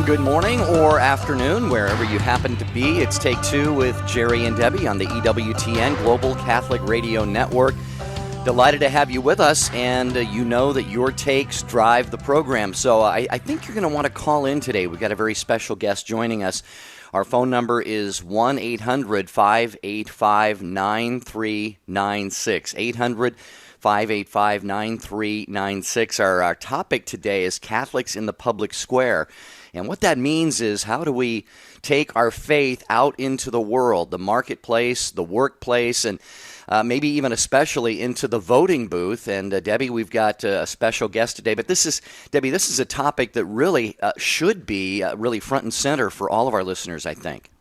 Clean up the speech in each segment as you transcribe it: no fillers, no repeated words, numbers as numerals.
Good morning or afternoon, wherever you happen to be. It's Take Two with Jerry and Debbie on the EWTN Global Catholic Radio Network. Delighted to have you with us, and you know that your takes drive the program. So I think you're going to want to call in today. We've got a very special guest joining us. Our phone number is 1-800-585-9396. 800-585-9396. Our topic today is Catholics in the Public Square. And what that means is, how do we take our faith out into the world, the marketplace, the workplace, and maybe even especially into the voting booth. And Debbie, we've got a special guest today. But this is a topic that really should be really front and center for all of our listeners, I think.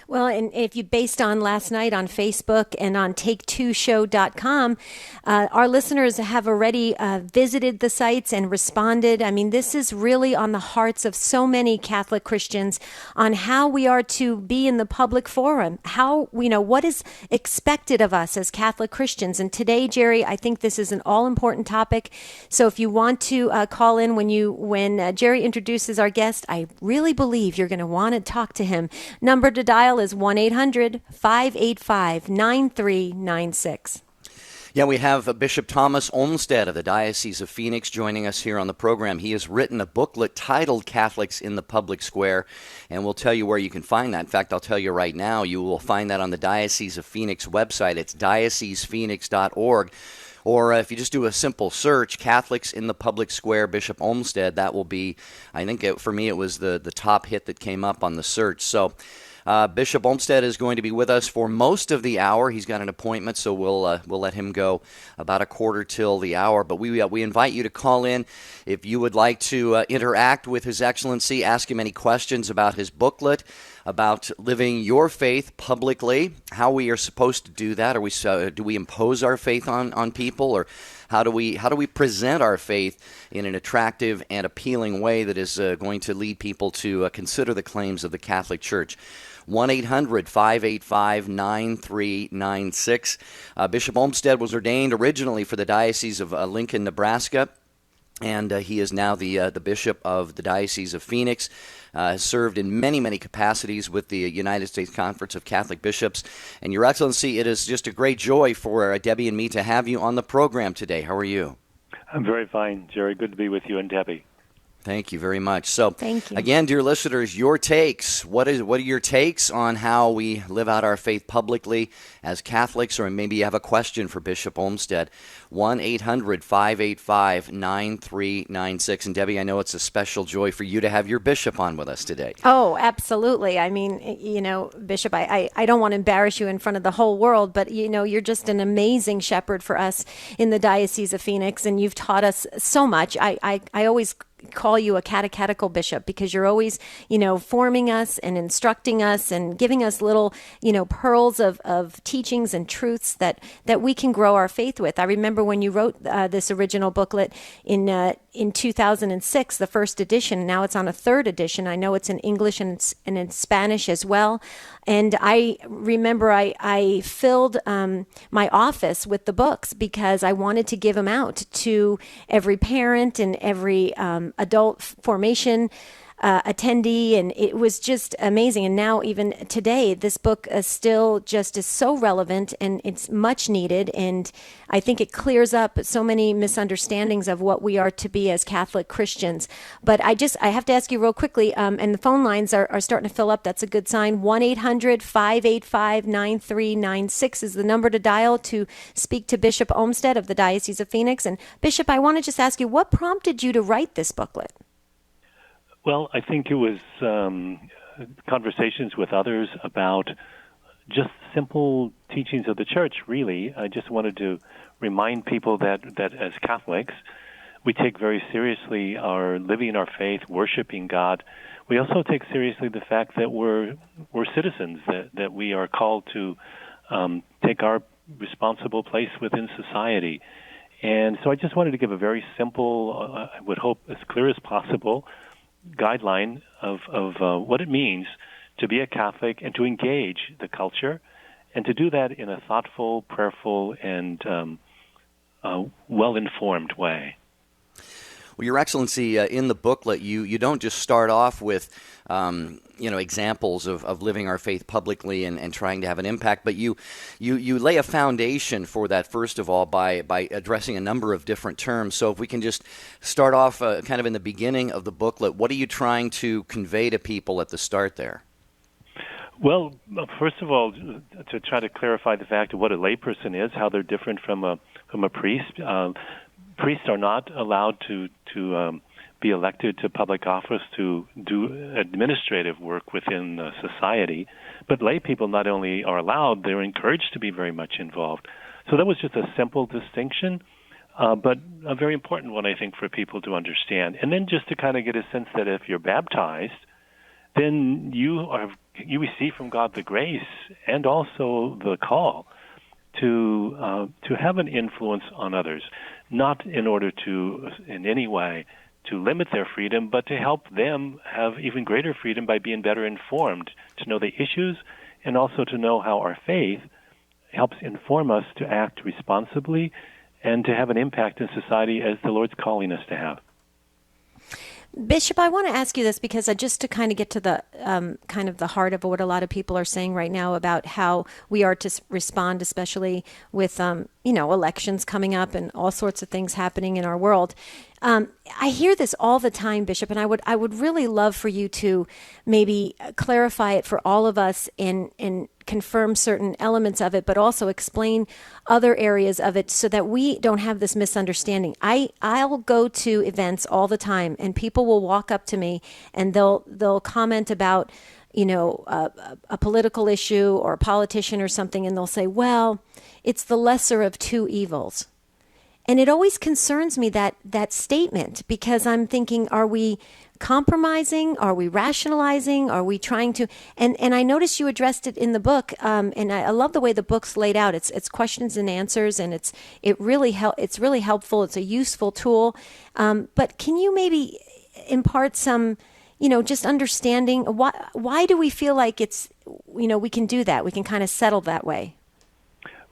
Well, and if you based on last night on Facebook and on take2show.com, our listeners have already visited the sites and responded. I mean, this is really on the hearts of so many Catholic Christians on how we are to be in the public forum, how, what is expected of us as Catholic Christians. And today, Jerry, I think this is an all-important topic. So if you want to call in when Jerry introduces our guest, I really believe you're going to want to talk to him. Number to dial is 1-800-585-9396. Yeah, we have Bishop Thomas Olmsted of the Diocese of Phoenix joining us here on the program. He has written a booklet titled Catholics in the Public Square, and we'll tell you where you can find that. In fact, I'll tell you right now, you will find that on the Diocese of Phoenix website. It's diocesephoenix.org. Or if you just do a simple search, Catholics in the Public Square, Bishop Olmsted, that will be, I think for me it was the top hit that came up on the search. So Bishop Olmsted is going to be with us for most of the hour. He's got an appointment, so we'll let him go about a quarter till the hour. But we invite you to call in if you would like to interact with His Excellency, ask him any questions about his booklet, about living your faith publicly, how we are supposed to do that. Do we impose our faith on people, or how do we present our faith in an attractive and appealing way that is going to lead people to consider the claims of the Catholic Church? 1-800-585-9396. Bishop Olmsted was ordained originally for the Diocese of Lincoln, Nebraska, and he is now the bishop of the Diocese of Phoenix. Has served in many, many capacities with the United States Conference of Catholic Bishops. And Your Excellency, it is just a great joy for Debbie and me to have you on the program today. How are you? I'm very fine, Jerry. Good to be with you and Debbie. Thank you very much. So, thank you. Again, dear listeners, your takes. What are your takes on how we live out our faith publicly as Catholics? Or maybe you have a question for Bishop Olmsted. 1-800-585-9396. And Debbie, I know it's a special joy for you to have your bishop on with us today. Oh, absolutely. I mean, Bishop, I don't want to embarrass you in front of the whole world, but, you're just an amazing shepherd for us in the Diocese of Phoenix, and you've taught us so much. I always call you a catechetical bishop because you're always, forming us and instructing us and giving us little, pearls of teachings and truths that we can grow our faith with. I remember when you wrote this original booklet in 2006, the first edition. Now it's on a third edition. I know it's in English and in Spanish as well. And I remember I filled my office with the books because I wanted to give them out to every parent and every adult formation attendee, and it was just amazing. And now even today, this book is still just is so relevant, and it's much needed, and I think it clears up so many misunderstandings of what we are to be as Catholic Christians. But I have to ask you real quickly, and the phone lines are starting to fill up. That's a good sign. 1-800-585-9396 is the number to dial to speak to Bishop Olmsted of the Diocese of Phoenix. And Bishop, I want to just ask you, what prompted you to write this booklet? Well, I think it was conversations with others about just simple teachings of the Church, really. I just wanted to remind people that as Catholics, we take very seriously our living our faith, worshiping God. We also take seriously the fact that we're citizens, that we are called to take our responsible place within society. And so I just wanted to give a very simple, I would hope as clear as possible, guideline of what it means to be a Catholic and to engage the culture, and to do that in a thoughtful, prayerful, and well-informed way. Well, Your Excellency, in the booklet, you don't just start off with examples of living our faith publicly and trying to have an impact, but you lay a foundation for that, first of all, by addressing a number of different terms. So if we can just start off kind of in the beginning of the booklet, what are you trying to convey to people at the start there? Well, first of all, to try to clarify the fact of what a layperson is, how they're different from a priest. Priests are not allowed to be elected to public office to do administrative work within society, but lay people not only are allowed, they're encouraged to be very much involved. So that was just a simple distinction, but a very important one, I think, for people to understand. And then just to kind of get a sense that if you're baptized, then you receive from God the grace and also the call to have an influence on others, not in order to, in any way, to limit their freedom, but to help them have even greater freedom by being better informed, to know the issues, and also to know how our faith helps inform us to act responsibly and to have an impact in society as the Lord's calling us to have. Bishop, I want to ask you this because just to kind of get to the kind of the heart of what a lot of people are saying right now about how we are to respond, especially with elections coming up and all sorts of things happening in our world. I hear this all the time, Bishop, and I would really love for you to maybe clarify it for all of us and confirm certain elements of it, but also explain other areas of it so that we don't have this misunderstanding. I'll go to events all the time, and people will walk up to me and they'll comment about a political issue or a politician or something, and they'll say, well, it's the lesser of two evils. And it always concerns me, that statement, because I'm thinking, are we compromising? Are we rationalizing? Are we trying to? And I noticed you addressed it in the book, and I love the way the book's laid out. It's questions and answers, and it's really helpful. It's a useful tool. But can you maybe impart some, just understanding? Why do we feel like we can do that? We can kind of settle that way.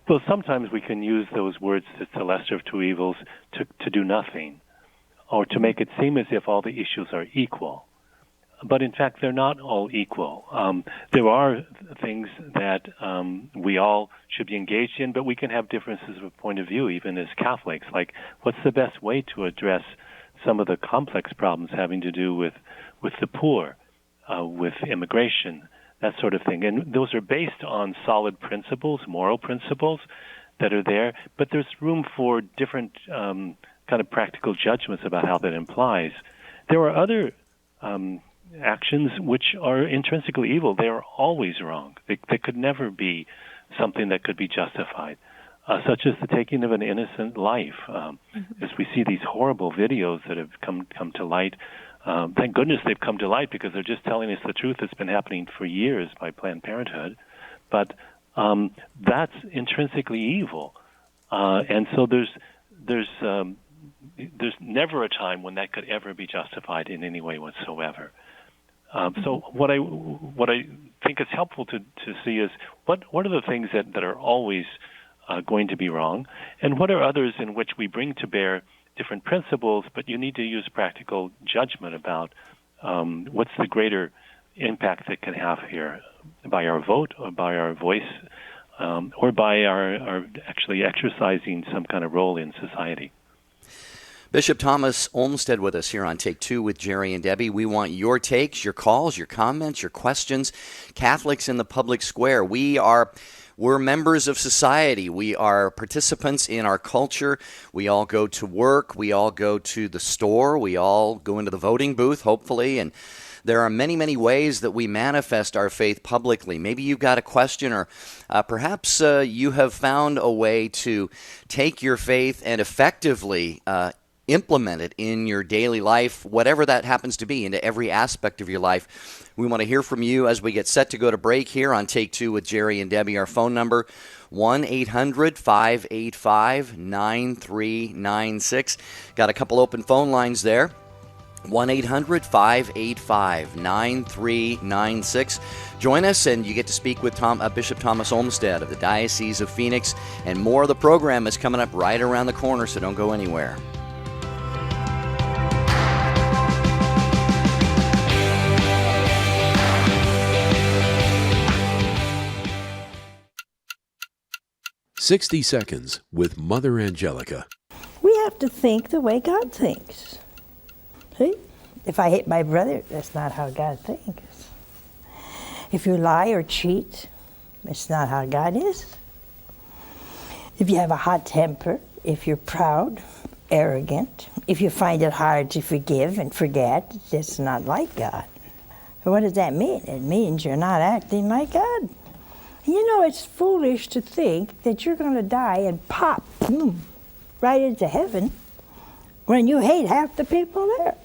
Well, sometimes we can use those words, it's the lesser of two evils, to do nothing, or to make it seem as if all the issues are equal. But in fact, they're not all equal. There are things that we all should be engaged in, but we can have differences of point of view, even as Catholics. Like, what's the best way to address some of the complex problems having to do with the poor, with immigration, that sort of thing. And those are based on solid principles, moral principles that are there, but there's room for different kind of practical judgments about how that implies. There are other actions which are intrinsically evil. They are always wrong. They could never be something that could be justified, such as the taking of an innocent life. As we see these horrible videos that have come to light, thank goodness they've come to light, because they're just telling us the truth that's been happening for years by Planned Parenthood. But that's intrinsically evil, and so there's never a time when that could ever be justified in any way whatsoever. So what I think is helpful to see is what are the things that are always going to be wrong, and what are others in which we bring to bear different principles, but you need to use practical judgment about what's the greater impact that can have here by our vote or by our voice or by our actually exercising some kind of role in society. Bishop Thomas Olmsted with us here on Take Two with Jerry and Debbie. We want your takes, your calls, your comments, your questions. Catholics in the Public Square. We're members of society. We are participants in our culture. We all go to work. We all go to the store. We all go into the voting booth, hopefully. And there are many, many ways that we manifest our faith publicly. Maybe you've got a question, or perhaps you have found a way to take your faith and effectively implement it in your daily life, whatever that happens to be, into every aspect of your life. We want to hear from you as we get set to go to break here on Take Two with Jerry and Debbie. Our phone number, 1-800-585-9396. Got a couple open phone lines there. 1-800-585-9396. Join us and you get to speak with Bishop Thomas Olmsted of the Diocese of Phoenix. And more of the program is coming up right around the corner, so don't go anywhere. 60 Seconds with Mother Angelica. We have to think the way God thinks. See? If I hate my brother, that's not how God thinks. If you lie or cheat, it's not how God is. If you have a hot temper, if you're proud, arrogant, if you find it hard to forgive and forget, it's not like God. What does that mean? It means you're not acting like God. You know, it's foolish to think that you're going to die and pop, boom, right into heaven when you hate half the people there.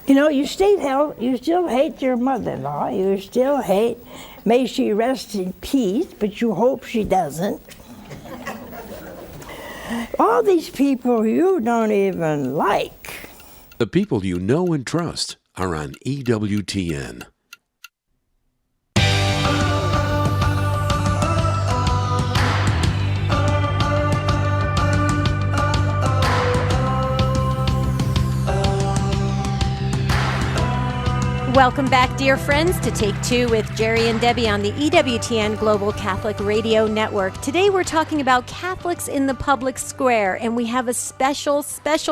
You know, you still hate your mother-in-law. You still hate, may she rest in peace, but you hope she doesn't. All these people you don't even like. The people you know and trust are on EWTN. Welcome back, dear friends, to Take Two with Jerry and Debbie on the EWTN Global Catholic Radio Network. Today we're talking about Catholics in the public square, and we have a special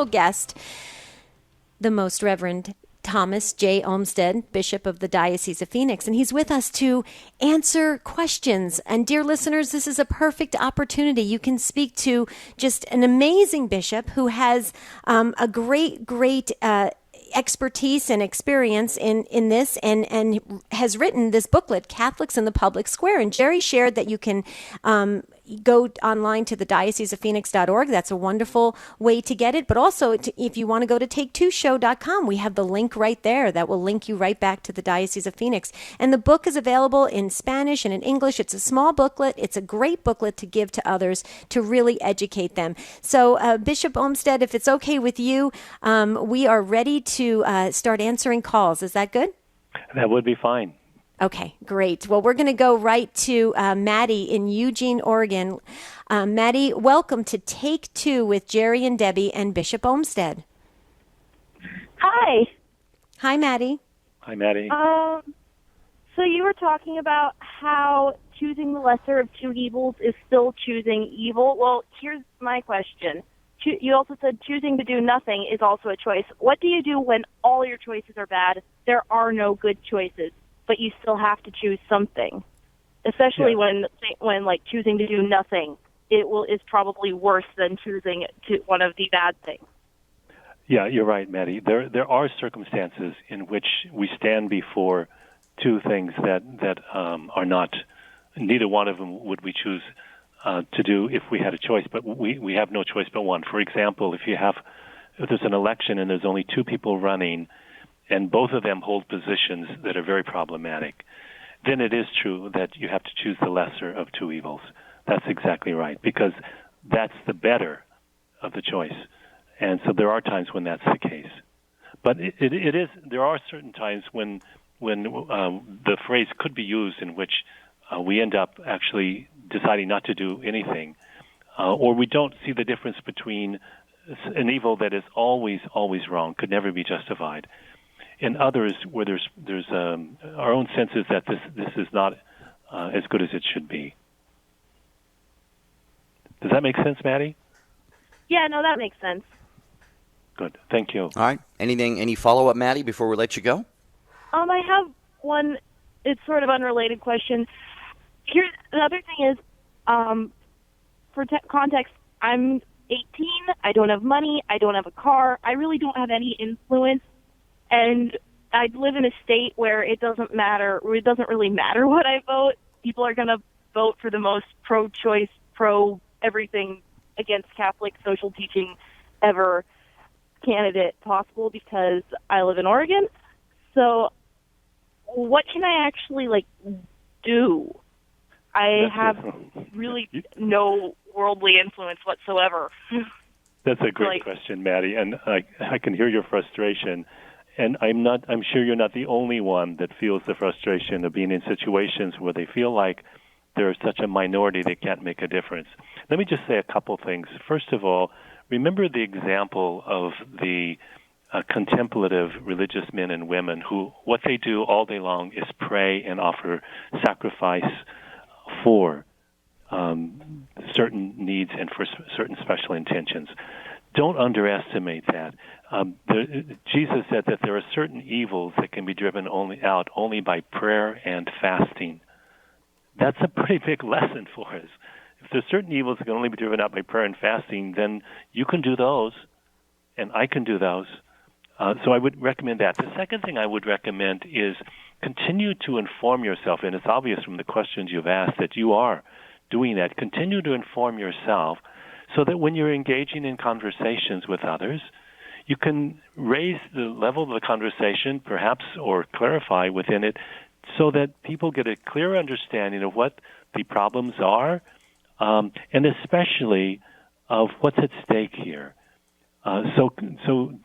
guest, the Most Reverend Thomas J. Olmsted, Bishop of the Diocese of Phoenix, and he's with us to answer questions. And dear listeners, this is a perfect opportunity. You can speak to just an amazing bishop who has a great expertise and experience in this and has written this booklet, Catholics in the Public Square. And Jerry shared that you can go online to the dioceseofphoenix.org. That's a wonderful way to get it. But also, if you want to go to take2show.com, we have the link right there that will link you right back to the Diocese of Phoenix. And the book is available in Spanish and in English. It's a small booklet. It's a great booklet to give to others to really educate them. So, Bishop Olmsted, if it's okay with you, we are ready to start answering calls. Is that good? That would be fine. Okay, great. Well, we're going to go right to Maddie in Eugene, Oregon. Maddie, welcome to Take Two with Jerry and Debbie and Bishop Olmsted. Hi. Hi, Maddie. Hi, Maddie. So you were talking about how choosing the lesser of two evils is still choosing evil. Well, here's my question. You also said choosing to do nothing is also a choice. What do you do when all your choices are bad? There are no good choices, but you still have to choose something. Especially when like choosing to do nothing, is probably worse than choosing one of the bad things. Yeah, you're right, Maddie. There are circumstances in which we stand before two things that are not. Neither one of them would we choose to do if we had a choice, but we have no choice but one. For example, if there's an election and there's only two people running, and both of them hold positions that are very problematic, then it is true that you have to choose the lesser of two evils. That's exactly right, because that's the better of the choice. And so there are times when that's the case. But there are certain times when the phrase could be used in which we end up actually deciding not to do anything, or we don't see the difference between an evil that is always wrong, could never be justified, and others where there's our own sense is that this is not as good as it should be. Does that make sense, Maddie? Yeah, no, that makes sense. Good, thank you. All right. Any follow-up, Maddie, before we let you go? I have one. It's sort of unrelated question. Here's the other thing is, for context, I'm 18. I don't have money. I don't have a car. I really don't have any influence, and I live in a state where it doesn't matter. It doesn't really matter what I vote. People are going to vote for the most pro-choice, pro-everything against Catholic social teaching ever candidate possible because I live in Oregon. So what can I actually do? I have really no worldly influence whatsoever. That's a great question, Maddie, and I can hear your frustration. And I'm sure you're not the only one that feels the frustration of being in situations where they feel like they're such a minority they can't make a difference. Let me just say a couple things. First of all, remember the example of the contemplative religious men and women who what they do all day long is pray and offer sacrifice for certain needs and for certain special intentions. Don't underestimate that. Jesus said that there are certain evils that can be driven only by prayer and fasting. That's a pretty big lesson for us. If there's certain evils that can only be driven out by prayer and fasting, then you can do those, and I can do those. So I would recommend that. The second thing I would recommend is continue to inform yourself, and it's obvious from the questions you've asked that you are doing that. Continue to inform yourself so that when you're engaging in conversations with others, you can raise the level of the conversation, perhaps, or clarify within it, so that people get a clear understanding of what the problems are, and especially of what's at stake here. So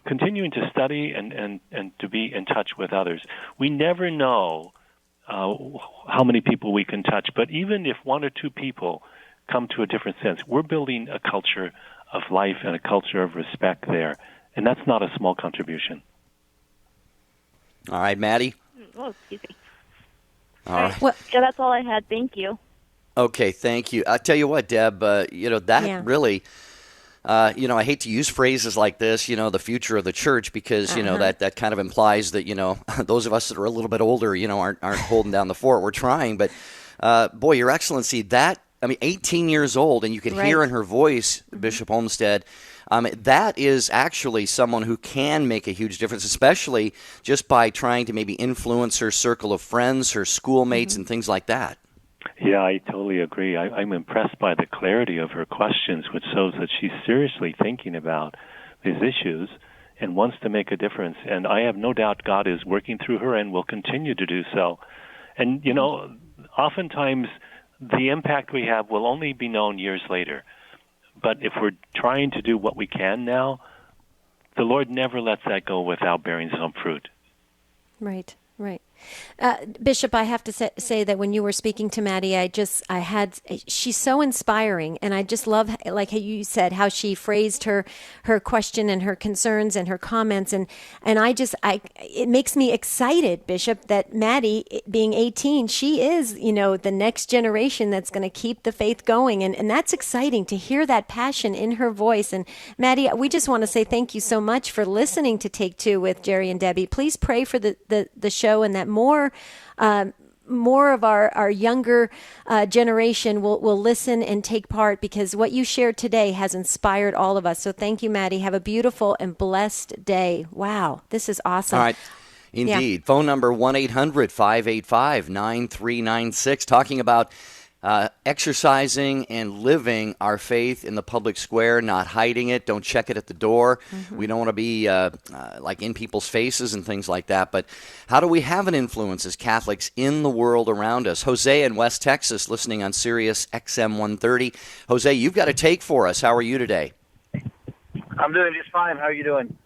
continuing to study and to be in touch with others. We never know how many people we can touch, but even if one or two people come to a different sense, we're building a culture of life and a culture of respect there, and that's not a small contribution. All right, Maddie? Oh, excuse me. All right. Well, Yeah, that's all I had. Thank you. Okay, thank you. I tell you what, Deb, that really, I hate to use phrases like this, the future of the church, because, that kind of implies that, those of us that are a little bit older, aren't holding down the fort. We're trying. But, boy, Your Excellency, 18 years old, and you can hear in her voice, Bishop Olmsted, that is actually someone who can make a huge difference, especially just by trying to maybe influence her circle of friends, her schoolmates, and things like that. Yeah, I totally agree. I'm impressed by the clarity of her questions, which shows that she's seriously thinking about these issues and wants to make a difference. And I have no doubt God is working through her and will continue to do so. And, oftentimes the impact we have will only be known years later. But if we're trying to do what we can now, the Lord never lets that go without bearing some fruit. Right. Bishop, I have to say that when you were speaking to Maddie, she's so inspiring, and I just love, like you said, how she phrased her question and her concerns and her comments, and it makes me excited, Bishop, that Maddie, being 18, she is, the next generation that's going to keep the faith going, and that's exciting to hear that passion in her voice. And Maddie, we just want to say thank you so much for listening to Take Two with Jerry and Debbie. Please pray for the show, and that more of our younger generation will listen and take part, because what you shared today has inspired all of us. So thank you, Maddie. Have a beautiful and blessed day. Wow, this is awesome. All right. Indeed. Yeah. Phone number 1-800-585-9396, talking about exercising and living our faith in the public square, not hiding it. Don't check it at the door. We don't want to be like in people's faces and things like that. But how do we have an influence as Catholics in the world around us? Jose in West Texas, listening on Sirius XM 130. Jose, you've got a take for us. How are you today? I'm doing just fine. How are you doing?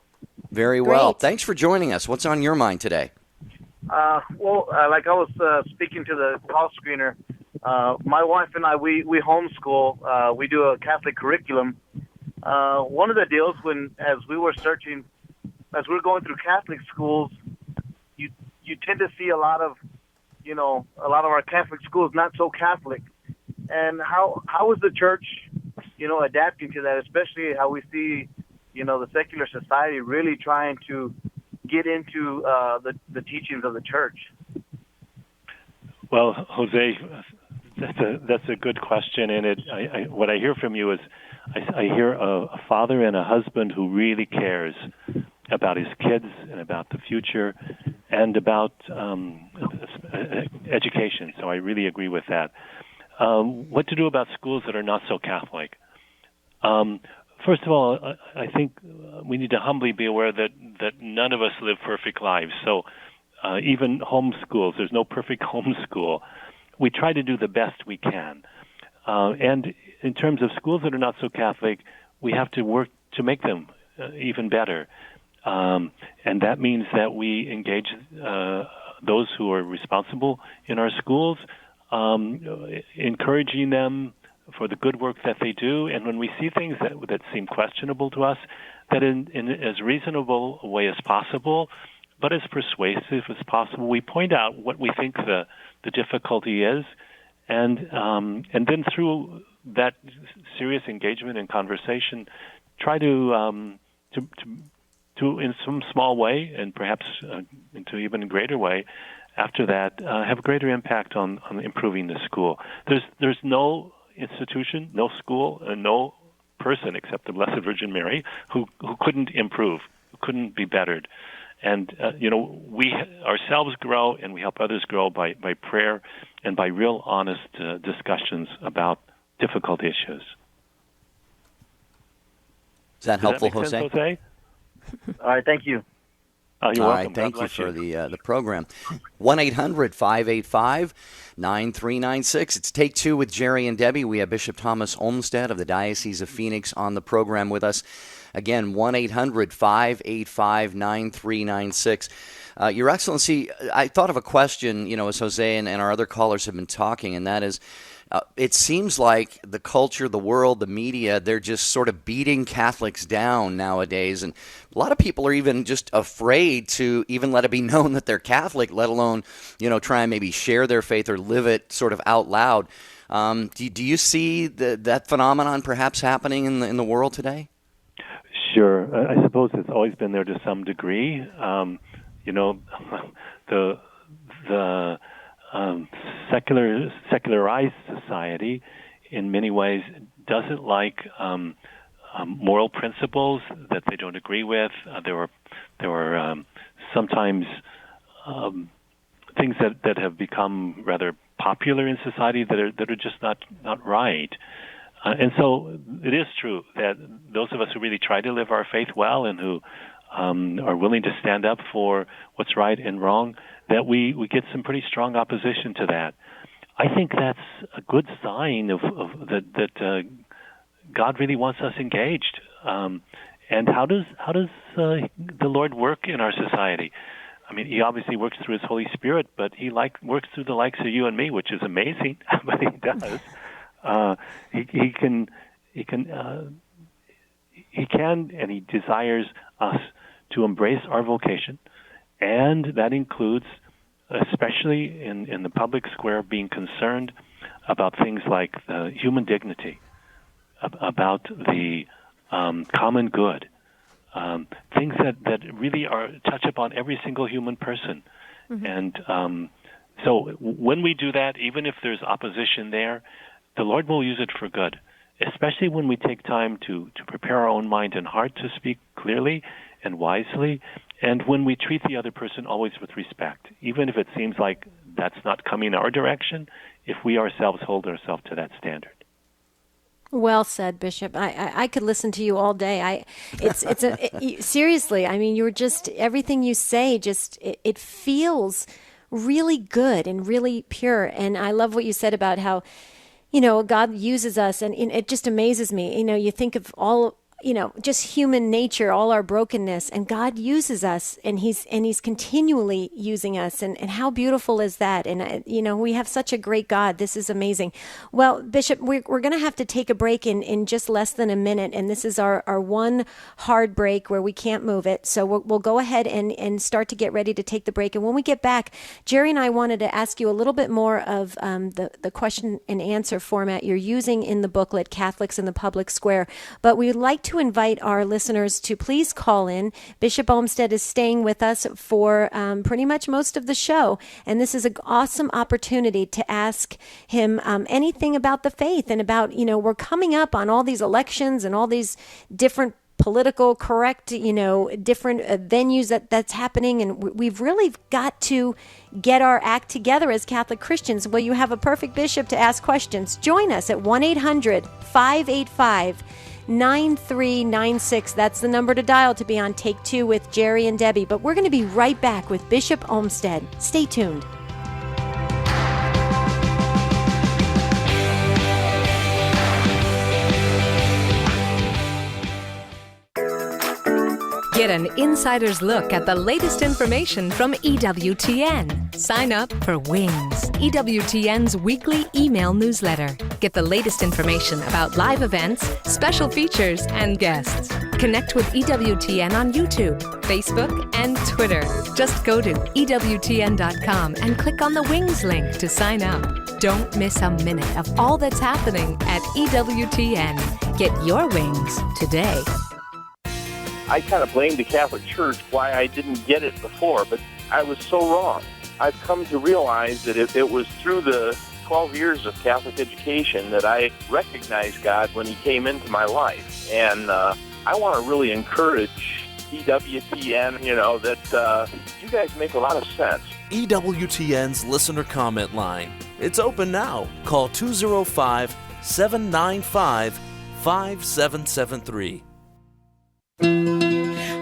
Very well. Thanks for joining us. What's on your mind today? Like I was speaking to the call screener, my wife and I, we homeschool. We do a Catholic curriculum. One of the deals as we were going through Catholic schools, you tend to see a lot of our Catholic schools not so Catholic. And how is the church, adapting to that, especially how we see, the secular society really trying to get into the teachings of the church? Well, Jose, that's a good question, and what I hear from you is I hear a father and a husband who really cares about his kids and about the future and about education. So I really agree with that. What to do about schools that are not so Catholic? First of all, I think we need to humbly be aware that none of us live perfect lives. So even homeschools, there's no perfect homeschool. We try to do the best we can. And in terms of schools that are not so Catholic, we have to work to make them even better. And that means that we engage those who are responsible in our schools, encouraging them for the good work that they do. And when we see things that seem questionable to us, that in as reasonable a way as possible, but as persuasive as possible, we point out what we think the difficulty is, and then through that serious engagement and conversation, try to in some small way, and perhaps into even greater way, after that, have a greater impact on improving the school. There's no institution, no school, and no person except the Blessed Virgin Mary who couldn't improve, who couldn't be bettered. And we ourselves grow, and we help others grow by prayer and by real honest discussions about difficult issues. Is that helpful, Does that make Jose? sense, Jose? All right, thank you. You're All welcome. right, thank God you bless for the program. 1-800-585-9396. It's Take Two with Jerry and Debbie. We have Bishop Thomas Olmsted of the Diocese of Phoenix on the program with us. Again, 1-800-585-9396. Your Excellency, I thought of a question, as Jose and our other callers have been talking, and that is, it seems like the culture, the world, the media, they're just sort of beating Catholics down nowadays. And a lot of people are even just afraid to even let it be known that they're Catholic, let alone, try and maybe share their faith or live it sort of out loud. Do you see that phenomenon perhaps happening in the world today? Sure. I suppose it's always been there to some degree. The secularized society, in many ways, doesn't like moral principles that they don't agree with. There were sometimes things that have become rather popular in society that are just not right. And so it is true that those of us who really try to live our faith well and who are willing to stand up for what's right and wrong, that we get some pretty strong opposition to that. I think that's a good sign of that God really wants us engaged. And how does the Lord work in our society? I mean, He obviously works through His Holy Spirit, but He works through the likes of you and me, which is amazing. But He does. He can, and He desires us to embrace our vocation, and that includes, especially in the public square, being concerned about things like human dignity, about the common good, things that really touch upon every single human person. Mm-hmm. And so when we do that, even if there's opposition there, the Lord will use it for good, especially when we take time to prepare our own mind and heart to speak clearly and wisely, and when we treat the other person always with respect, even if it seems like that's not coming our direction, if we ourselves hold ourselves to that standard. Well said, Bishop. I could listen to you all day. Seriously. I mean, you're just, everything you say, it feels really good and really pure. And I love what you said about how, God uses us, and it just amazes me. You think of all, just human nature, all our brokenness, and God uses us, and He's continually using us, and how beautiful is that? And we have such a great God. This is amazing. Well, Bishop, we're going to have to take a break in just less than a minute, and this is our one hard break where we can't move it. So we'll go ahead and start to get ready to take the break. And when we get back, Jerry and I wanted to ask you a little bit more of the question and answer format you're using in the booklet, Catholics in the Public Square. But we'd like to invite our listeners to please call in. Bishop Olmsted is staying with us for pretty much most of the show, and this is an awesome opportunity to ask him anything about the faith and about, we're coming up on all these elections and all these different political correct, different venues that's happening, and we've really got to get our act together as Catholic Christians. Well, you have a perfect bishop to ask questions. Join us at 1-800-585-9396. That's the number to dial to be on Take Two with Jerry and Debbie. But we're going to be right back with Bishop Olmsted. Stay tuned. Get an insider's look at the latest information from EWTN. Sign up for Wings, EWTN's weekly email newsletter. Get the latest information about live events, special features, and guests. Connect with EWTN on YouTube, Facebook, and Twitter. Just go to EWTN.com and click on the Wings link to sign up. Don't miss a minute of all that's happening at EWTN. Get your wings today. I kind of blamed the Catholic Church why I didn't get it before, but I was so wrong. I've come to realize that it was through the 12 years of Catholic education that I recognized God when he came into my life. And I want to really encourage EWTN, that you guys make a lot of sense. EWTN's listener comment line. It's open now. Call 205-795-5773.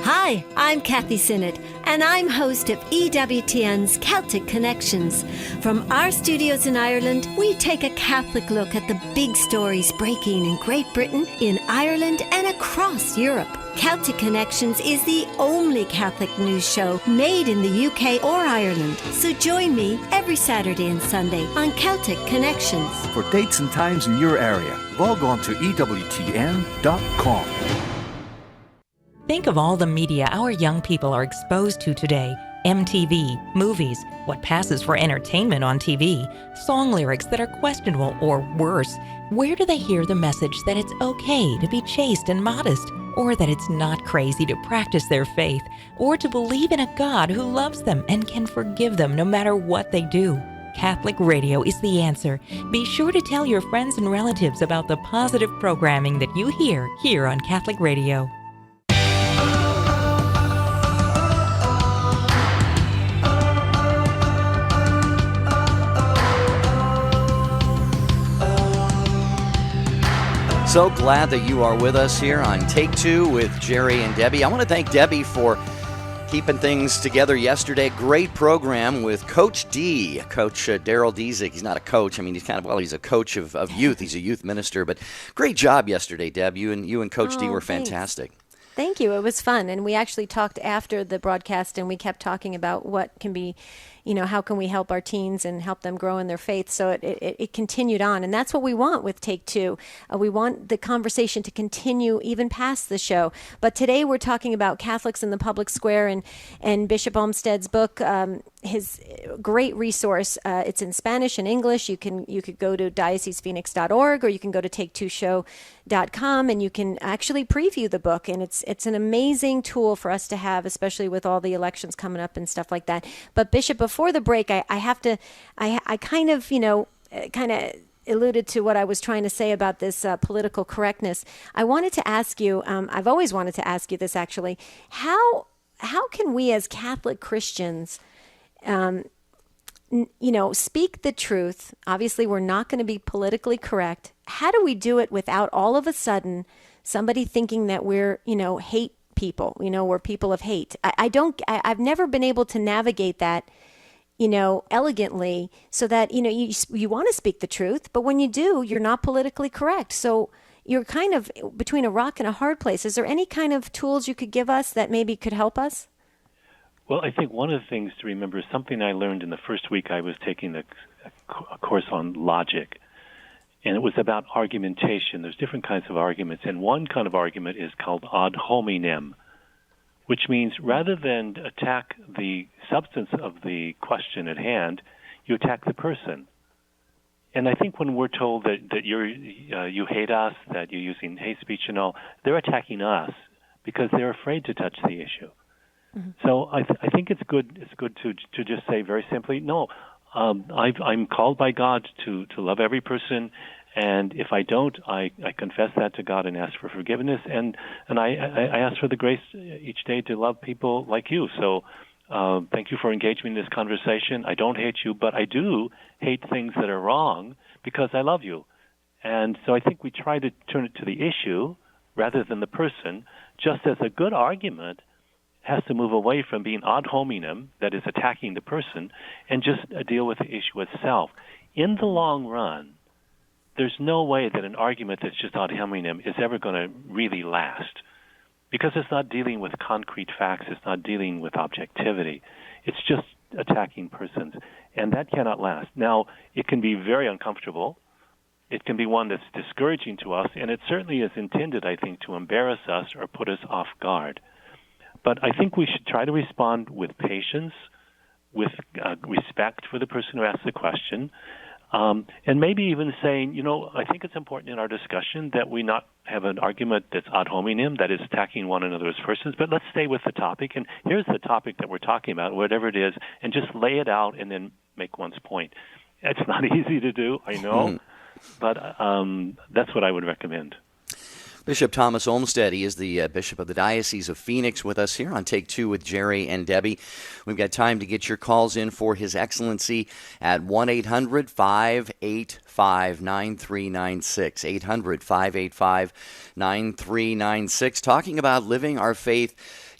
Hi, I'm Kathy Sinnott, and I'm host of EWTN's Celtic Connections. From our studios in Ireland, we take a Catholic look at the big stories breaking in Great Britain, in Ireland, and across Europe. Celtic Connections is the only Catholic news show made in the UK or Ireland. So join me every Saturday and Sunday on Celtic Connections. For dates and times in your area, log on to EWTN.com. Think of all the media our young people are exposed to today. MTV, movies, what passes for entertainment on TV, song lyrics that are questionable or worse. Where do they hear the message that it's okay to be chaste and modest, or that it's not crazy to practice their faith, or to believe in a God who loves them and can forgive them no matter what they do? Catholic Radio is the answer. Be sure to tell your friends and relatives about the positive programming that you hear here on Catholic Radio. So glad that you are with us here on Take Two with Jerry and Debbie. I want to thank Debbie for keeping things together yesterday. Great program with Coach D, Coach Daryl Dizik. He's not a coach. I mean, he's a coach of youth. He's a youth minister. But great job yesterday, Deb. You and Coach D were fantastic. Thank you. It was fun. And we actually talked after the broadcast, and we kept talking about what can be, how can we help our teens and help them grow in their faith. So it continued on. And that's what we want with Take Two. We want the conversation to continue even past the show. But today we're talking about Catholics in the public square and Bishop Olmsted's book, his great resource. It's in Spanish and English. You could go to diocesephoenix.org, or you can go to take2show.com, and you can actually preview the book. And it's an amazing tool for us to have, especially with all the elections coming up and stuff like that. But Bishop, before the break, I kind of alluded to what I was trying to say about this political correctness. I wanted to ask you, I've always wanted to ask you this actually, how can we as Catholic Christians speak the truth? Obviously, we're not going to be politically correct. How do we do it without all of a sudden somebody thinking that we're, hate people, we're people of hate? I've never been able to navigate that, elegantly, so that, you want to speak the truth, but when you do, you're not politically correct. So you're kind of between a rock and a hard place. Is there any kind of tools you could give us that maybe could help us? Well, I think one of the things to remember is something I learned in the first week I was taking a course on logic, and it was about argumentation. There's different kinds of arguments, and one kind of argument is called ad hominem, which means rather than attack the substance of the question at hand, you attack the person. And I think when we're told that you hate us, that you're using hate speech and all, they're attacking us because they're afraid to touch the issue. Mm-hmm. So I think it's good to just say very simply, no, I'm called by God to love every person, and if I don't, I confess that to God and ask for forgiveness, and I ask for the grace each day to love people like you. So thank you for engaging in this conversation. I don't hate you, but I do hate things that are wrong because I love you. And so I think we try to turn it to the issue rather than the person, just as a good argument has to move away from being ad hominem, that is attacking the person, and just deal with the issue itself. In the long run, there's no way that an argument that's just ad hominem is ever going to really last, because it's not dealing with concrete facts, it's not dealing with objectivity. It's just attacking persons, and that cannot last. Now, it can be very uncomfortable. It can be one that's discouraging to us, and it certainly is intended, I think, to embarrass us or put us off guard. But I think we should try to respond with patience, with respect for the person who asked the question. And maybe even saying, I think it's important in our discussion that we not have an argument that's ad hominem, that is attacking one another as persons, but let's stay with the topic. And here's the topic that we're talking about, whatever it is, and just lay it out and then make one's point. It's not easy to do, I know, but that's what I would recommend. Bishop Thomas Olmsted, he is the Bishop of the Diocese of Phoenix, with us here on Take Two with Jerry and Debbie. We've got time to get your calls in for His Excellency at 1-800-585-9396, 800-585-9396, talking about living our faith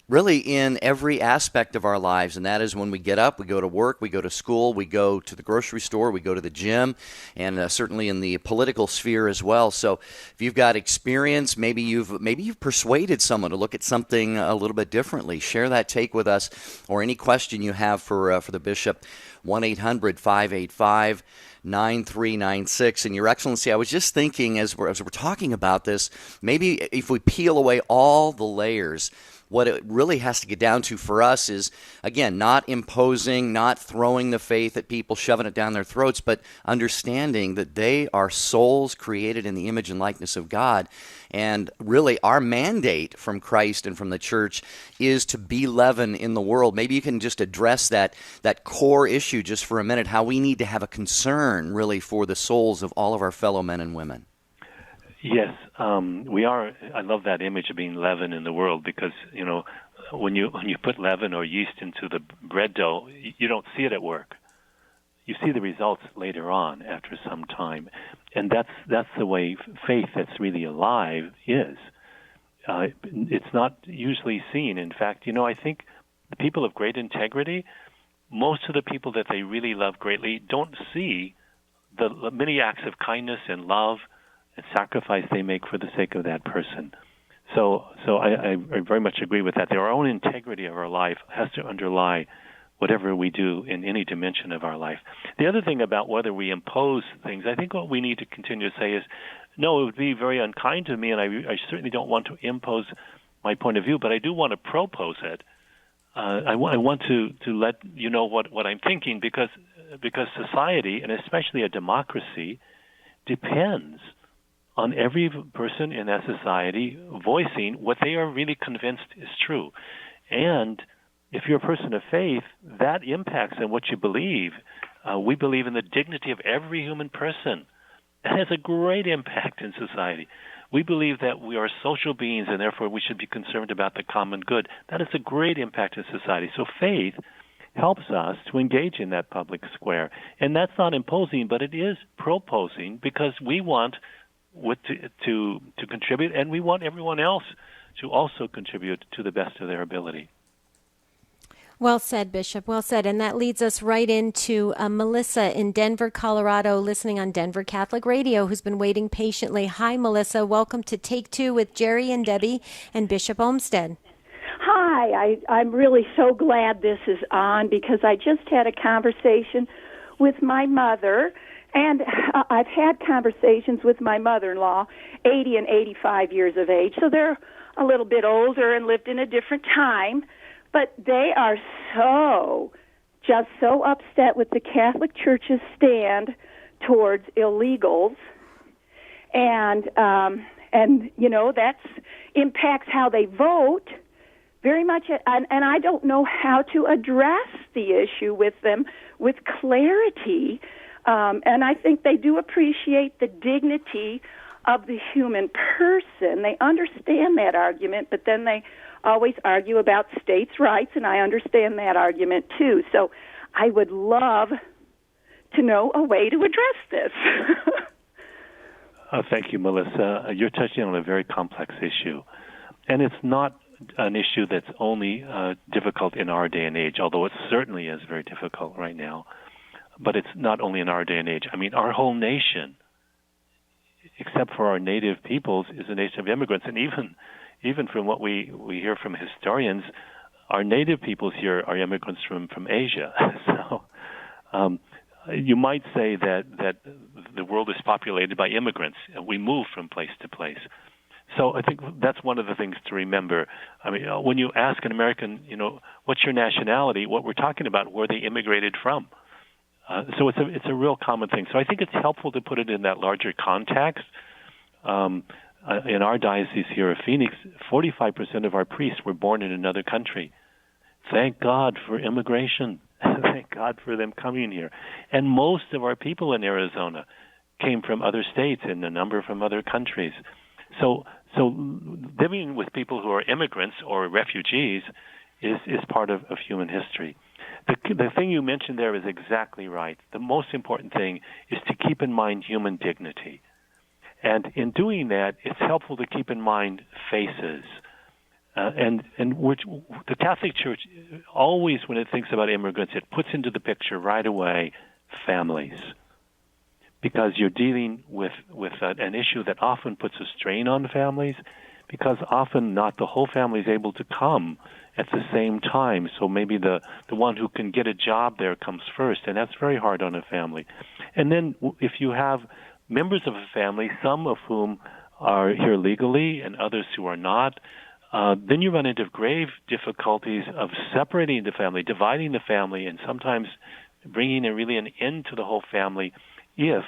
really in every aspect of our lives, and that is when we get up, we go to work, we go to school, we go to the grocery store, we go to the gym, and certainly in the political sphere as well. So if you've got experience, maybe you've persuaded someone to look at something a little bit differently, share that take with us, or any question you have for the Bishop, 1-800-585-9396. And Your Excellency, I was just thinking as we're talking about this, maybe if we peel away all the layers, what it really has to get down to for us is, again, not imposing, not throwing the faith at people, shoving it down their throats, but understanding that they are souls created in the image and likeness of God. And really, our mandate from Christ and from the church is to be leaven in the world. Maybe you can just address that core issue just for a minute, how we need to have a concern, really, for the souls of all of our fellow men and women. Yes, we are. I love that image of being leaven in the world because, when you put leaven or yeast into the bread dough, you don't see it at work. You see the results later on after some time. And that's the way faith that's really alive is. It's not usually seen. In fact, I think the people of great integrity, most of the people that they really love greatly don't see the many acts of kindness and love and sacrifice they make for the sake of that person. So I very much agree with that. Our own integrity of our life has to underlie whatever we do in any dimension of our life. The other thing about whether we impose things, I think what we need to continue to say is, no, it would be very unkind to me, and I certainly don't want to impose my point of view, but I do want to propose it. I want to let you know what I'm thinking because society, and especially a democracy, depends on every person in that society voicing what they are really convinced is true. And if you're a person of faith, that impacts on what you believe. We believe in the dignity of every human person. That has a great impact in society. We believe that we are social beings and therefore we should be concerned about the common good. That has a great impact in society. So faith helps us to engage in that public square. And that's not imposing, but it is proposing because we want to contribute, and we want everyone else to also contribute to the best of their ability. Well said, Bishop. Well said. And that leads us right into Melissa in Denver, Colorado, listening on Denver Catholic Radio, who's been waiting patiently. Hi, Melissa. Welcome to Take Two with Jerry and Debbie and Bishop Olmsted. Hi. I'm really so glad this is on because I just had a conversation with my mother. And I've had conversations with my mother-in-law, 80 and 85 years of age, so they're a little bit older and lived in a different time, but they are so upset with the Catholic Church's stand towards illegals, and that impacts how they vote very much, and I don't know how to address the issue with them with clarity. And I think they do appreciate the dignity of the human person. They understand that argument, but then they always argue about states' rights, and I understand that argument too. So I would love to know a way to address this. Thank you, Melissa. You're touching on a very complex issue. And it's not an issue that's only difficult in our day and age, although it certainly is very difficult right now. But it's not only in our day and age. I mean, our whole nation, except for our native peoples, is a nation of immigrants. And even from what we hear from historians, our native peoples here are immigrants from Asia. So you might say that the world is populated by immigrants, and we move from place to place. So I think that's one of the things to remember. I mean, when you ask an American, what's your nationality, what we're talking about, where they immigrated from. So it's a real common thing. So I think it's helpful to put it in that larger context. In our diocese here of Phoenix, 45% of our priests were born in another country. Thank God for immigration. Thank God for them coming here. And most of our people in Arizona came from other states and a number from other countries. So living with people who are immigrants or refugees is part of human history. The thing you mentioned there is exactly right. The most important thing is to keep in mind human dignity. And in doing that, it's helpful to keep in mind faces. And which the Catholic Church always, when it thinks about immigrants, it puts into the picture right away families, because you're dealing with an issue that often puts a strain on families, because often not the whole family is able to come at the same time. So maybe the one who can get a job there comes first, and that's very hard on a family. And then if you have members of a family, some of whom are here legally and others who are not, then you run into grave difficulties of separating the family, dividing the family, and sometimes bringing really an end to the whole family if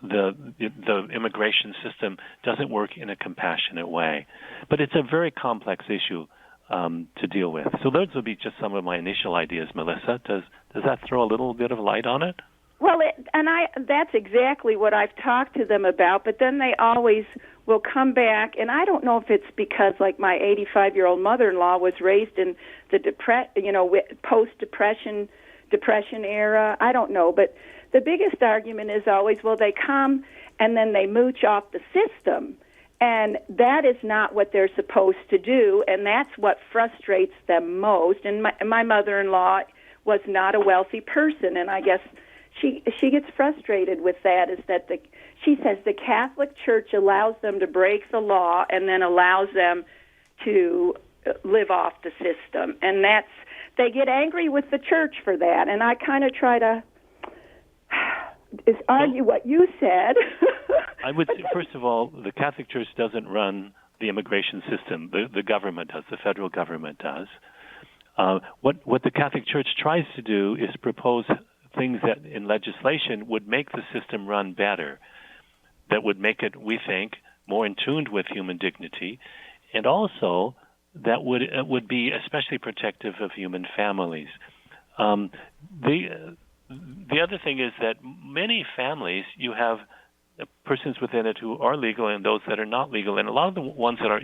the immigration system doesn't work in a compassionate way. But it's a very complex issue to deal with. So those would be just some of my initial ideas, Melissa. Does that throw a little bit of light on it? Well, that's exactly what I've talked to them about, but then they always will come back, and I don't know if it's because, like, my 85-year-old mother-in-law was raised in the post-depression era. I don't know, but the biggest argument is always, well, they come and then they mooch off the system, and that is not what they're supposed to do, and that's what frustrates them most. And my mother-in-law was not a wealthy person, and I guess she gets frustrated with that, is that she says the Catholic Church allows them to break the law and then allows them to live off the system. And they get angry with the church for that. And I kind of try to argue what you said. I would say, first of all, the Catholic Church doesn't run the immigration system. The government does. The federal government does. What the Catholic Church tries to do is propose things that in legislation would make the system run better, that would make it, we think, more in tune with human dignity, and also that would be especially protective of human families. The other thing is that many families, you have persons within it who are legal and those that are not legal, and a lot of the ones that are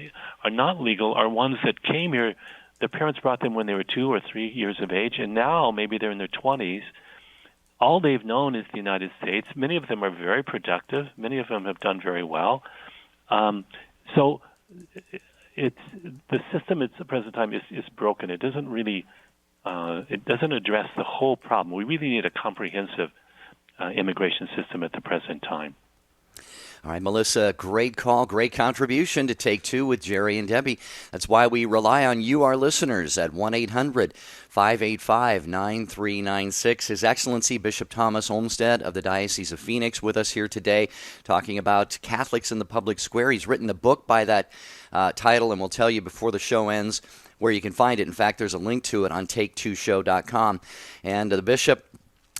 not legal are ones that came here, their parents brought them when they were 2 or 3 years of age, and now maybe they're in their 20s. All they've known is the United States. Many of them are very productive. Many of them have done very well. So the system at the present time is broken. It doesn't really it doesn't address the whole problem. We really need a comprehensive immigration system at the present time. All right, Melissa, great call, great contribution to Take Two with Jerry and Debbie. That's why we rely on you, our listeners, at 1-800-585-9396. His Excellency Bishop Thomas Olmsted of the Diocese of Phoenix with us here today, talking about Catholics in the Public Square. He's written a book by that title, and we'll tell you before the show ends where you can find it. In fact, there's a link to it on take2show.com. And the bishop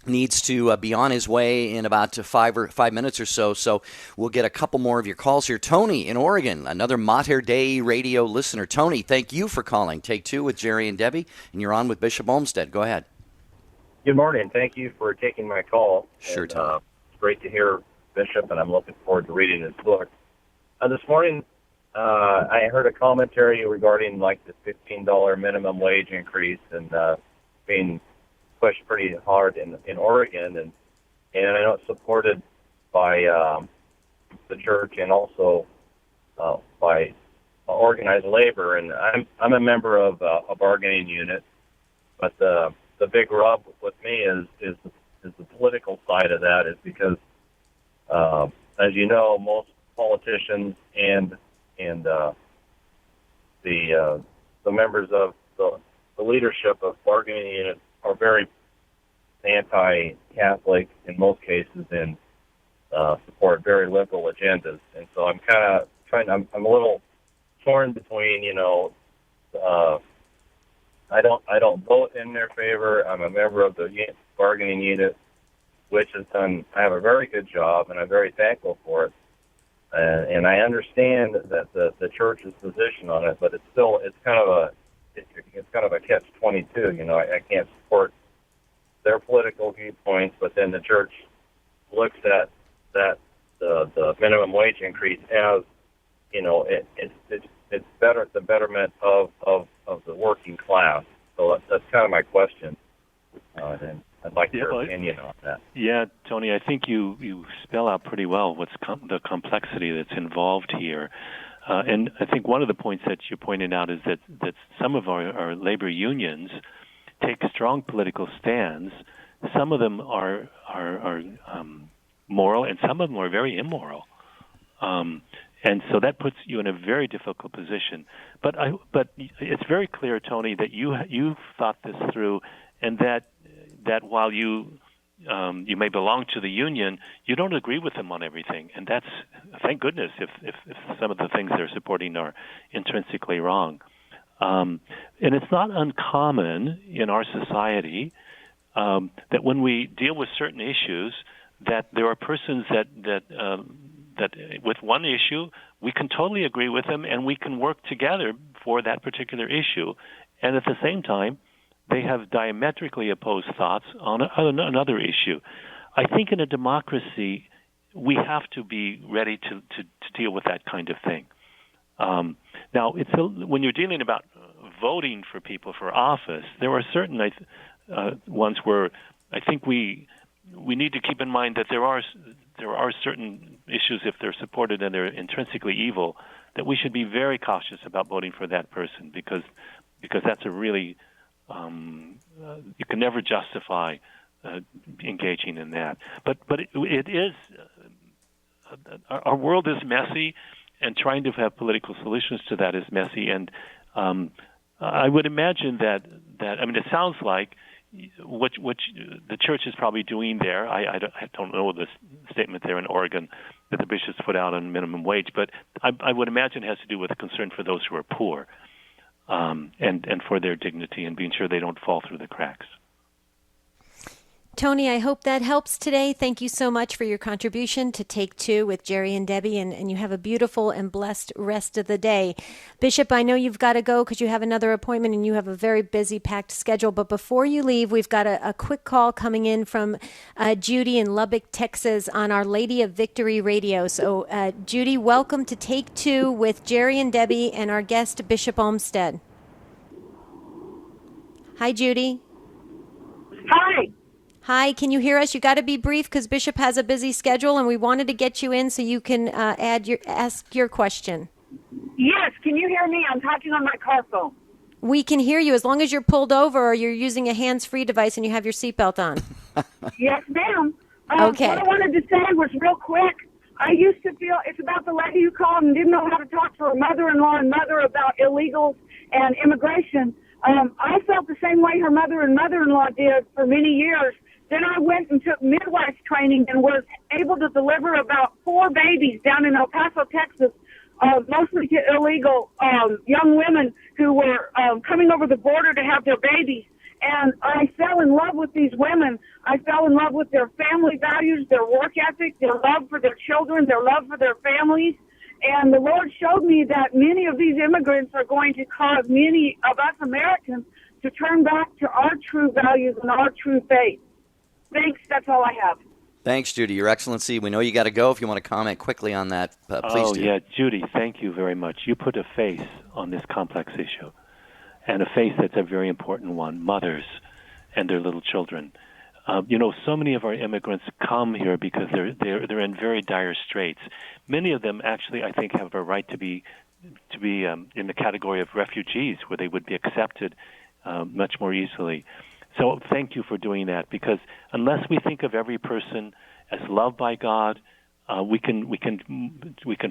needs to be on his way in about 5 minutes or so. So we'll get a couple more of your calls here. Tony in Oregon, another Mater Dei radio listener. Tony, thank you for calling. Take Two with Jerry and Debbie, and you're on with Bishop Olmsted. Go ahead. Good morning. Thank you for taking my call. Sure, Tony. It's great to hear Bishop, and I'm looking forward to reading his book. This morning, I heard a commentary regarding like the $15 minimum wage increase and being pushed pretty hard in Oregon, and I know it's supported by the church and also by organized labor. And I'm a member of a bargaining unit, but the big rub with me is the political side of that, is because as you know, most politicians and the members of the leadership of bargaining units are very anti-Catholic in most cases, and support very liberal agendas. And so I'm kind of I'm a little torn between, I don't vote in their favor. I'm a member of the bargaining unit, which has done. I have a very good job, and I'm very thankful for it. And I understand that the church's position on it, but it's kind of a catch-22. You know, I can't support their political viewpoints, but then the church looks at that the minimum wage increase as, you know, it's better, the betterment of the working class. So that's kind of my question, and I'd like your opinion on that. Yeah, Tony, I think you spell out pretty well what's the complexity that's involved here. And I think one of the points that you pointed out is that some of our labor unions take strong political stands. Some of them are moral, and some of them are very immoral. And so that puts you in a very difficult position. But it's very clear, Tony, that you've thought this through, and that while you may belong to the union, you don't agree with them on everything. And that's, thank goodness, if some of the things they're supporting are intrinsically wrong. And it's not uncommon in our society that when we deal with certain issues, that there are persons that with one issue, we can totally agree with them, and we can work together for that particular issue. And at the same time, they have diametrically opposed thoughts on another issue. I think in a democracy, we have to be ready to deal with that kind of thing. Now, when you're dealing about voting for people for office, there are certain ones where I think we need to keep in mind that there are certain issues, if they're supported and they're intrinsically evil, that we should be very cautious about voting for that person, because that's a really you can never justify engaging in that. But it is our world is messy, and trying to have political solutions to that is messy. And I would imagine that I mean, it sounds like what the church is probably doing there. I don't know the statement there in Oregon that the bishops put out on minimum wage, but I would imagine it has to do with a concern for those who are poor, and for their dignity and being sure they don't fall through the cracks. Tony, I hope that helps today. Thank you so much for your contribution to Take Two with Jerry and Debbie, and you have a beautiful and blessed rest of the day. Bishop, I know you've got to go because you have another appointment and you have a very busy, packed schedule, but before you leave, we've got a quick call coming in from Judy in Lubbock, Texas on Our Lady of Victory Radio. So, Judy, welcome to Take Two with Jerry and Debbie and our guest, Bishop Olmsted. Hi, Judy. Hi. Hi, can you hear us? You got to be brief because Bishop has a busy schedule, and we wanted to get you in so you can ask your question. Yes, can you hear me? I'm talking on my car phone. We can hear you as long as you're pulled over or you're using a hands-free device and you have your seatbelt on. Yes, ma'am. Okay. What I wanted to say was real quick. I used to feel it's about the lady who called and didn't know how to talk to her mother-in-law and mother about illegals and immigration. I felt the same way her mother and mother-in-law did for many years. Then I went and took midwife training and was able to deliver about 4 babies down in El Paso, Texas, mostly to illegal young women who were coming over the border to have their babies. And I fell in love with these women. I fell in love with their family values, their work ethic, their love for their children, their love for their families. And the Lord showed me that many of these immigrants are going to cause many of us Americans to turn back to our true values and our true faith. Thanks. That's all I have. Thanks, Judy. Your Excellency, we know you got to go. If you want to comment quickly on that, please do. Yeah, Judy, thank you very much. You put a face on this complex issue, and a face that's a very important one, mothers and their little children. So many of our immigrants come here because they're in very dire straits. Many of them actually, I think, have a right to be in the category of refugees, where they would be accepted much more easily. So thank you for doing that, because unless we think of every person as loved by God, we can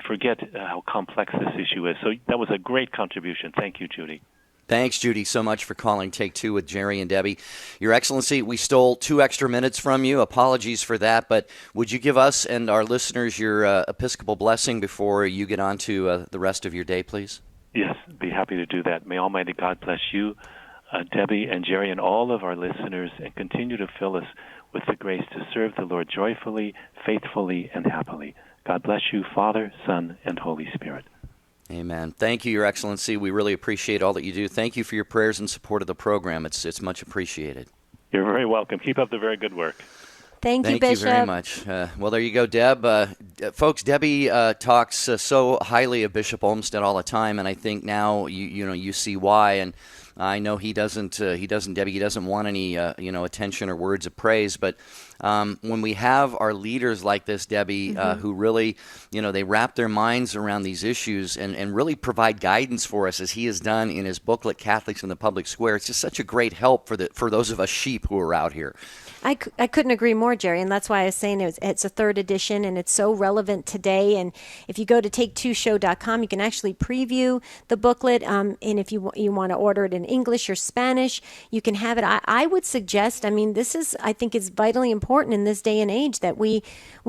forget how complex this issue is. So that was a great contribution. Thank you, Judy. Thanks, Judy, so much for calling Take Two with Jerry and Debbie. Your Excellency, we stole 2 extra minutes from you. Apologies for that, but would you give us and our listeners your Episcopal blessing before you get on to the rest of your day, please? Yes, be happy to do that. May Almighty God bless you, Debbie and Jerry and all of our listeners, and continue to fill us with the grace to serve the Lord joyfully, faithfully, and happily. God bless you, Father, Son, and Holy Spirit. Amen. Thank you, Your Excellency. We really appreciate all that you do. Thank you for your prayers and support of the program. It's much appreciated. You're very welcome. Keep up the very good work. Thank you, Thank Bishop. you very much. Well, there you go, Deb. Folks, Debbie talks so highly of Bishop Olmsted all the time, and I think now you see why. And I know he doesn't, Debbie. He doesn't want any attention or words of praise. But when we have our leaders like this, Debbie, who really, they wrap their minds around these issues and really provide guidance for us, as he has done in his booklet, Catholics in the Public Square. It's just such a great help for those of us sheep who are out here. I couldn't agree more, Jerry, and that's why I was saying it's a third edition, and it's so relevant today. And if you go to take2show.com, you can actually preview the booklet, and if you want to order it in English or Spanish, you can have it. I would suggest, I think is vitally important in this day and age that we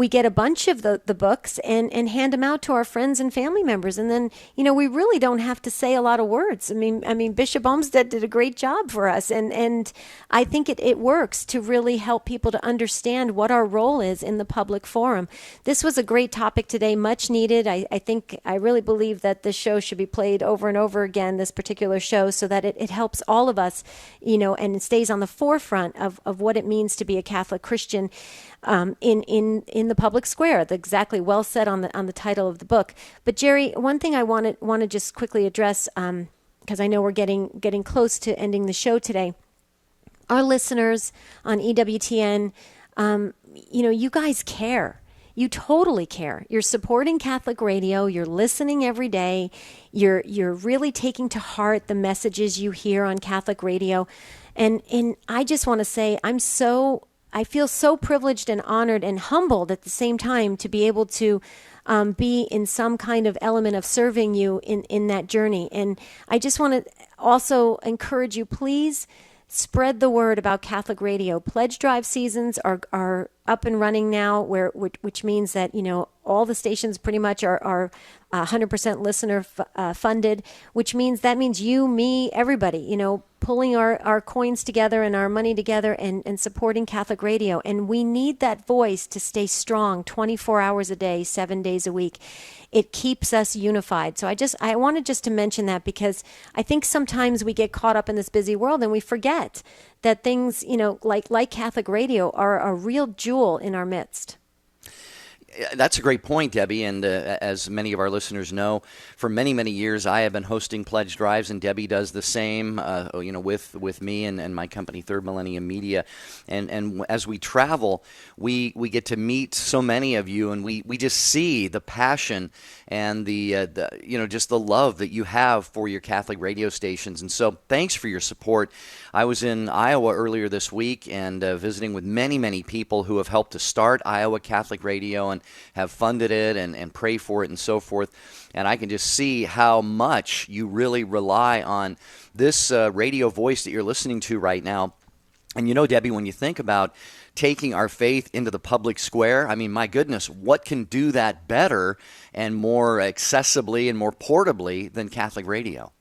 get a bunch of the books and hand them out to our friends and family members, and then, we really don't have to say a lot of words. I mean, Bishop Olmsted did a great job for us, and I think it works to really help people to understand what our role is in the public forum. This was a great topic today, much needed. I really believe that this show should be played over and over again, this particular show, so that it helps all of us, and it stays on the forefront of what it means to be a Catholic Christian in the public square. Exactly, well said on the title of the book. But Jerry, one thing I want to just quickly address, because I know we're getting close to ending the show today. Our listeners on EWTN, you guys care. You totally care. You're supporting Catholic radio. You're listening every day. You're really taking to heart the messages you hear on Catholic radio. And I just want to say I feel so privileged and honored and humbled at the same time to be able to be in some kind of element of serving you in that journey. And I just want to also encourage you, please spread the word about Catholic radio. Pledge drive seasons are up and running now, which means that all the stations pretty much are 100% listener funded, which means you, me, everybody, pulling our coins together and our money together and supporting Catholic radio. And we need that voice to stay strong 24 hours a day, 7 days a week. It keeps us unified. So I wanted just to mention that, because I think sometimes we get caught up in this busy world and we forget that things, like Catholic radio are a real jewel in our midst. That's a great point, Debbie. And as many of our listeners know, for many, many years, I have been hosting pledge drives, and Debbie does the same, with me and my company, Third Millennium Media. And as we travel, we get to meet so many of you, and we just see the passion and the just the love that you have for your Catholic radio stations. And so thanks for your support. I was in Iowa earlier this week and visiting with many, many people who have helped to start Iowa Catholic Radio and have funded it and pray for it and so forth. And I can just see how much you really rely on this radio voice that you're listening to right now. And Debbie, when you think about taking our faith into the public square, I mean, my goodness, what can do that better and more accessibly and more portably than Catholic radio?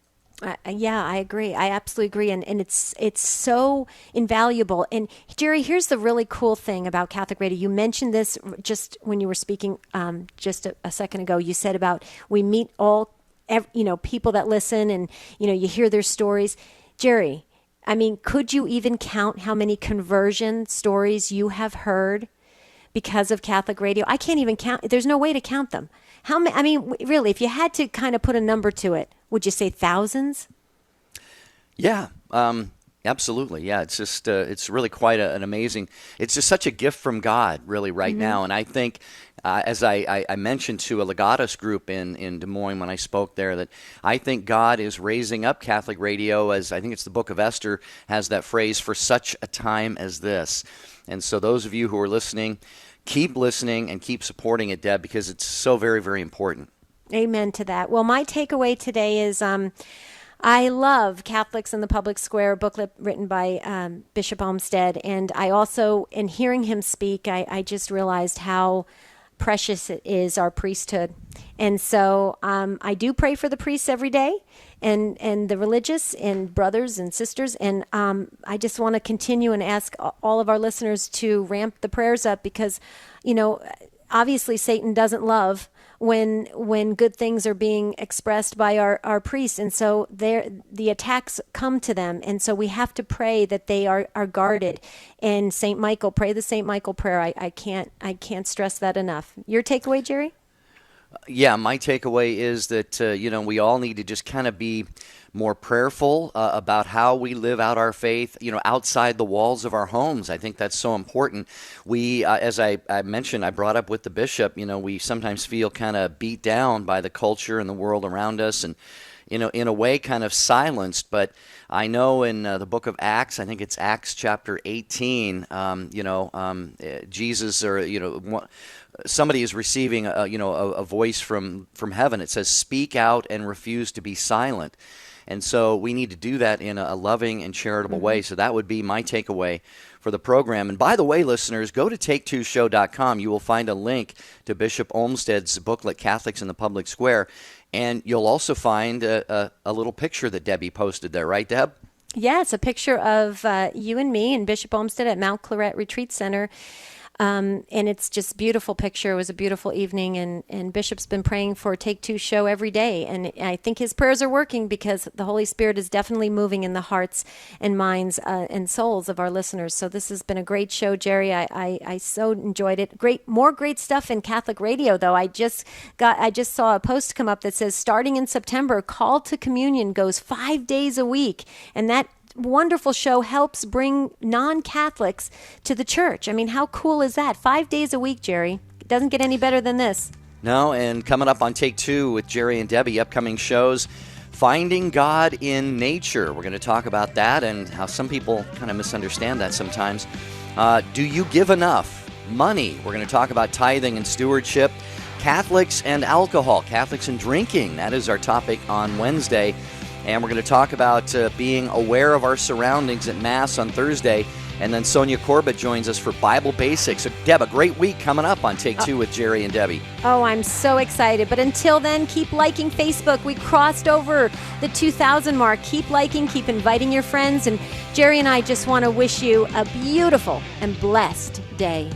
Yeah, I agree. I absolutely agree. And it's so invaluable. And Jerry, here's the really cool thing about Catholic radio. You mentioned this just when you were speaking just a second ago. You said about we meet all, people that listen and, you hear their stories. Jerry, I mean, could you even count how many conversion stories you have heard because of Catholic radio? I can't even count. There's no way to count them. How many? I mean, really, if you had to kind of put a number to it, would you say thousands? Yeah, absolutely. Yeah, it's just it's really quite an amazing. It's just such a gift from God, really, right now. And I think, as I mentioned to a Legatus group in Des Moines when I spoke there, that I think God is raising up Catholic radio, as I think it's the Book of Esther has that phrase, for such a time as this. And so those of you who are listening, keep listening and keep supporting it, Deb, because it's so very, very important. Amen to that. Well, my takeaway today is I love Catholics in the Public Square, a booklet written by Bishop Olmsted. And I also, in hearing him speak, I just realized how precious it is, our priesthood. And so I do pray for the priests every day and the religious and brothers and sisters. And I just want to continue and ask all of our listeners to ramp the prayers up because, obviously Satan doesn't love when good things are being expressed by our priests. And so the attacks come to them. And so we have to pray that they are guarded. And St. Michael, pray the St. Michael prayer. I can't stress that enough. Your takeaway, Jerry? Yeah, my takeaway is that, we all need to just kind of be more prayerful about how we live out our faith, outside the walls of our homes. I think that's so important. We, as I mentioned, I brought up with the bishop, we sometimes feel kind of beat down by the culture and the world around us and, in a way kind of silenced. But I know in the book of Acts, I think it's Acts chapter 18, Jesus or, somebody is receiving a voice from heaven. It says, "Speak out and refuse to be silent." And so we need to do that in a loving and charitable way. So that would be my takeaway for the program. And by the way, listeners, go to take2show.com. You will find a link to Bishop Olmsted's booklet, Catholics in the Public Square. And you'll also find a little picture that Debbie posted there, right, Deb? Yes, a picture of you and me and Bishop Olmsted at Mount Claret Retreat Center. And it's just a beautiful picture. It was a beautiful evening, and Bishop's been praying for Take Two show every day. And I think his prayers are working because the Holy Spirit is definitely moving in the hearts and minds and souls of our listeners. So this has been a great show, Jerry. I so enjoyed it. More great stuff in Catholic radio, though. I just saw a post come up that says, starting in September, Call to Communion goes 5 days a week. And that wonderful show helps bring non-Catholics to the church. I mean, how cool is that? 5 days a week, Jerry. It doesn't get any better than this. No, and coming up on Take Two with Jerry and Debbie, upcoming shows, Finding God in Nature. We're going to talk about that and how some people kind of misunderstand that sometimes. Do you give enough? Money. We're going to talk about tithing and stewardship. Catholics and alcohol. Catholics and drinking. That is our topic on Wednesday. And we're going to talk about being aware of our surroundings at Mass on Thursday. And then Sonia Corbett joins us for Bible Basics. So, Deb, a great week coming up on Take Two with Jerry and Debbie. Oh, I'm so excited. But until then, keep liking Facebook. We crossed over the 2,000 mark. Keep liking, keep inviting your friends. And Jerry and I just want to wish you a beautiful and blessed day.